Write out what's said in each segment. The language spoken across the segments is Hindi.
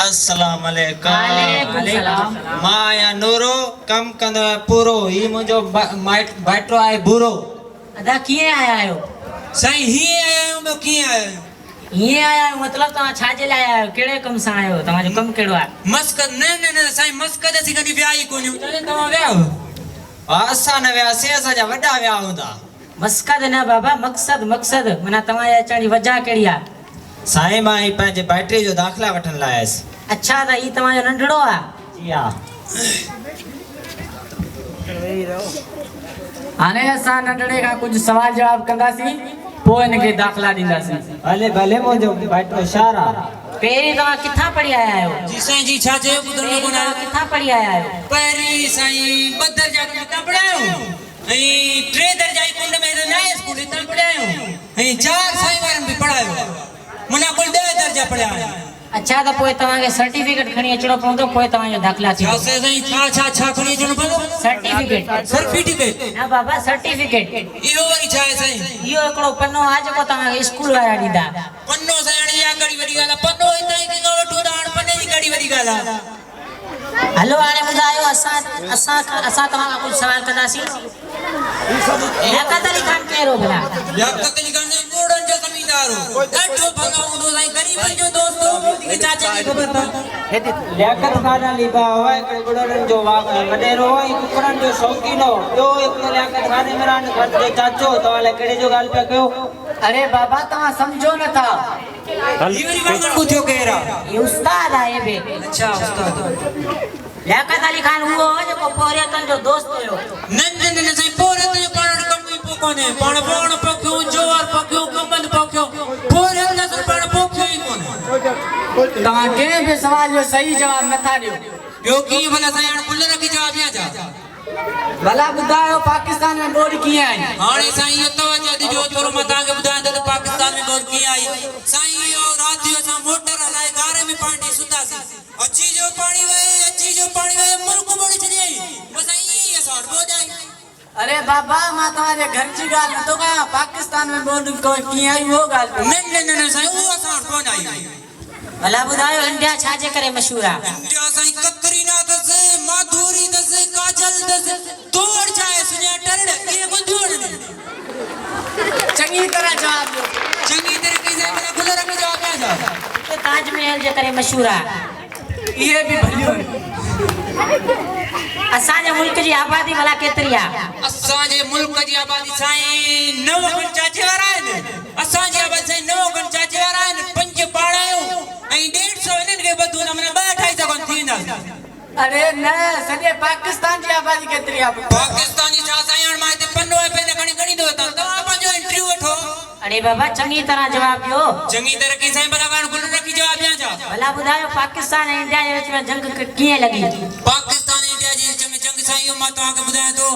अस्सलाम वालेकुम। मां या नूरो कम कंदो पूरो ही मुंजो बैटरो आहे बुरो। अदा किए आया आयो? साईं ही आया हूं मैं किए आया हूं? ये आया मतलब ता छाजे लाया आयो केड़े कम सा आयो तमा जो कम केड़ो आ? मस्कत न साईं मस्कत सी कदी व्याई कोनी तने तमा व्याओ असा न व्यासे असा जा वडा व्या हुंदा। मस्कत न बाबा मकसद मकसद मना तमा अचण जी वजह केड़ी आ? साईं मां ही पंहिंजे बैटरी जो दाखला वठन लायस। अच्छा त ई तमा जो नंढड़ो आ? जी हां। आने असा नंढड़े का कुछ सवाल जवाब कंदासी पो इनके दाखला दींदासी। भले भले मुंजो बैटरो शारा। पेरी तमा किथा पढ़ी आया आयो? जी साईं जी छा जे बुधण पेरी कोन तमा किथा पढ़ी आया आयो? पहिरी साईं बदर जा किताब पढ़ायो ऐं टे दर्जा जी कुंड में नए स्कूल इतां पढ़ायो ऐं चार साईं वारन भी पढ़ायो मुना कुल 10 दर्जा पढ़ाया। अच्छा त पोए तमा के सर्टिफिकेट खणी अचणो पवंदो पोए तमा जो दाखला थी। छा से साईं छा खणी अचणो पवंदो? सर्टिफिकेट ना बाबा सर्टिफिकेट इहो वरी छा आहे साईं? इहो एकड़ो पन्नो आ जेको तमा के स्कूल वाला ॾींदा। पन्नो साईं या कड़ी वडी ॻाल्हि आहे पन्नो हितां ई किनो वठो त हाणे पन्ने जी कड़ी वडी ॻाल्हि आहे। हलो हाणे ॿुधायो असां तमा का कुछ सवाल कंदासी। लियाकत अली खान केरो भला? लियाकत अली खान गोड़न जो जमींदार हो ॾाढो भला हूंदो साईं गरीबन जो दोस्त हो चाचा जी ख़बर था। लियाकत खान अली बा होए गोड़न जो वडेरो होए कुकड़न जो शौकीन हो ॿियो हिकु लियाकत खान इमरान खान जो चाचो तवाले केड़े जो ॻाल्हि पिया कयो? अरे बाबा तवा समझो न था ई वरी वांगण पुछियो केरा? ये उस्ताद आहे बे। अच्छा उस्ताद लियाकत अली खान वो हो जेको पोरियतन जो दोस्त हुयो। न साईं पोरियत जो पाण कम ई कोने पाण पाण पोखियो जोर पोखियो कमल पोखियो पोरियत जो पाण पोखियो ई कोने। तवा के भी सवाल जो सही जवाब न था दियो। ॿियो कीअं भला साईं हाणे कुल रखी जवाब या जा भला बुधायो पाकिस्तान में बोर्ड किए आई? हाणे साईं यो तवज्जो ॾिजो थोरो मां तव्हांखे ॿुधायां त पाकिस्तान में बोर्ड कीअं आई। साईं यो रात जो असां मोटर हलाए गारे में पाणी सुतासीं अची जो पाणी वहे मुल्क मोड़ी छॾियई बस साईं असां वटि बोर्ड आई। अरे बाबा मां तवाजे घर जी गाल न तो कया पाकिस्तान में बोर्ड किए आई वो गाल। न साईं वो असां वटि कोन आई। भला ॿुधायो इंडिया छा जे करे मशहूर आ? इंडिया साईं कतरीना दस माधुरी दस काजल दस तोड़ चाहे सुनिया टरड़ ये बुधियो न चंगी तरह जवाब दो। चंगी तरीके से मेरा खुला रख जवाब आ जा। तो ताजमहल जे करे मशहूर आ। ये भी भलियो असां जे मुल्क जी आबादी भला केतरी आ? असां जे मुल्क जी आबादी साईं 9 गुण चाचे वारा आहिनि। असां जी आबादी साईं 9 गुण चाचे वारा आहिनि 5 पाड़ायूं ऐं 150 इन्हनि खे बधू न माना 2-2.5 सगुन थींदा। अरे न सॼे पाकिस्तान जी आबादी केतरी आ? पाकिस्तान जी छा साईं हाणे मां हिते पन्नो ऐं पेन खणी दो तव्हां पंहिंजो इंटरव्यू वठो। अरे बाबा चंगी तरह जवाब दियो। चंगी तरह की साईं भला कान गुल रखी जवाब ॾियां छा? भला ॿुधायो पाकिस्तान ऐं इंडिया जे विच में जंग कीअं लॻी? पाकिस्तान ऐं इंडिया जी विच में जंग साईं मां तव्हांखे ॿुधायां थो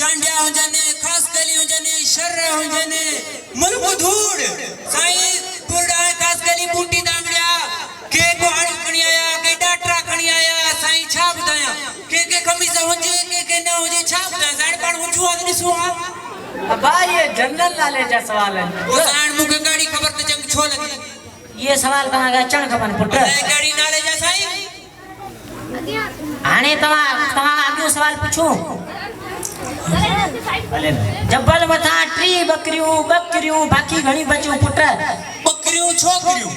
चांडिया हुजनि ख़ासि कली हुजनि शर हुजनि मुल्क धूड़ साईं पुरडा ख़ासि कली बूटी दांगड़िया के कुहाड़ी खणी आया के डाटरा खणी आया साईं छा ॿुधायां के खमीस हुजे के न हुजे छा ॿुधायां साईं पाण ऊंचो आहे ॾिसो हा अबा ये जनरल नॉलेज जा सवाल है। ओ साईं मूंखे गाड़ी ख़बर त जंग छो लॻी? ये सवाल तव्हांखे अचणु खपनि पुट। गाड़ी नाले जा साईं हाणे तव्हां अॻियो सवाल पुछो। जबल मथां 3 बकरियूं बाक़ी घणी बचियूं पुट? बकरियूं छोकरियूं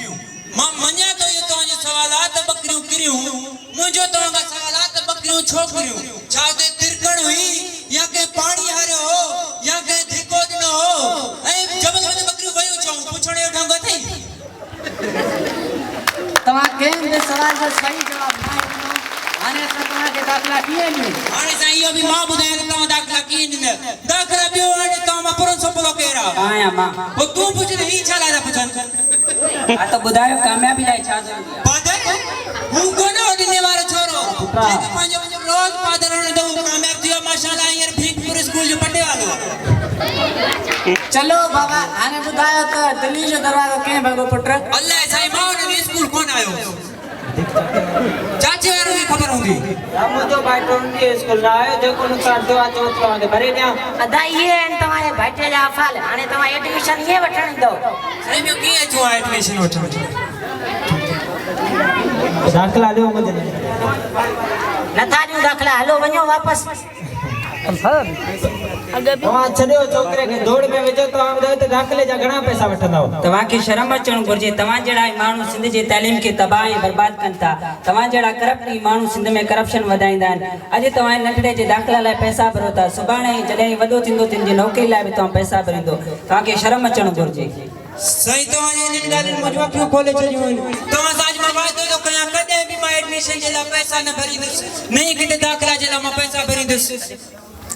मां मञा तो ये तव्हांजो सवाल आहे त बकरियूं किरियूं मुंहिंजो तव्हांखां सवाल आहे त बकरियूं छोकरियूं छा उते तिरकण हुई या के पाणी हारियो हो या के धिको ॾिनो हो ऐं जबल में बकरियूं वयूं छो पुछण जो ढंग अथई? तव्हां कंहिं बि सवाल जो सही जवाब न ॾिनो हाणे असां तव्हांखे दाख़िला कीअं ॾियूं? हाणे साईं इहो बि मां ॿुधायां त तव्हां दाख़िला कीअं ॾींदा? दाख़िला ॿियो हाणे तव्हां मां प्रिंसिपल कहिड़ा आहियां मां। पोइ तूं पुछ त ही छा लाइ था पुछनि? हा त ॿुधायो कामयाबी लाइ छा ज़रूरी आहे? पादर हू कोन वॾने वारो छोरो जेको पंहिंजो रोज़ पादर हणंदो कामयाब थियो माशाअल्लाह हींअर भीखपुर स्कूल जो पटे वालो। चलो बाबा हाणे ॿुधायो त दिल्ली जो दरवाज़ो कंहिं भॻो पुट? अल्लाह साईं मां हुन स्कूल कोन आयो चाचे वारो खे ख़बर हूंदी। मुंहिंजो भाइटो उनके स्कूल न आयो जेको नुक़सान थियो आहे चओ तव्हांखे भरे ॾियां। अदा इहे आहिनि तव्हांजे भाइटे जा अफ़ाल। हाणे तव्हां एडमिशन ईअं वठणु ईंदव? साईं ॿियो कीअं अचो आहे एडमिशन वठण? दाख़िला ॾियो मुंहिंजे लाइ। नथा ॾियूं दाख़िला, हलो वञो वापसि। तव्हां छॾियो छोकिरे खे, दौड़ में विझो। तव्हां ॿुधायो त दाख़िले जा घणा पैसा वठंदव? तव्हांखे शर्म अचणु घुरिजे। तव्हां जहिड़ा माण्हू सिंध जे तालीम खे तबाह ऐं बर्बाद कनि था। तव्हां जहिड़ा करप्ट माण्हू सिंध में करप्शन वधाईंदा आहिनि। अॼु तव्हां नंढड़े जे दाख़िला लाइ पैसा भरो था, सुभाणे जॾहिं वॾो थींदो तुंहिंजी नौकरी लाइ बि तव्हां पैसा भरींदो। तव्हांखे शर्म अचणु घुरिजे। सही तव्हांजी इन ॻाल्हियुनि मुंहिंजूं अखियूं खोले छॾियूं आहिनि। तव्हां सां अॼु मां वाइदो थो कयां, कॾहिं बि मां एडमिशन जे लाइ पैसा न भरींदुसि, न ई किथे दाख़िला जे लाइ मां पैसा भरींदुसि।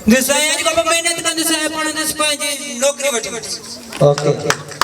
ॾिस अॼु खां पोइ महिनत कंदुसि ऐं पढ़ंदुसि, पंहिंजी नौकरी वठंदुसि। ओके।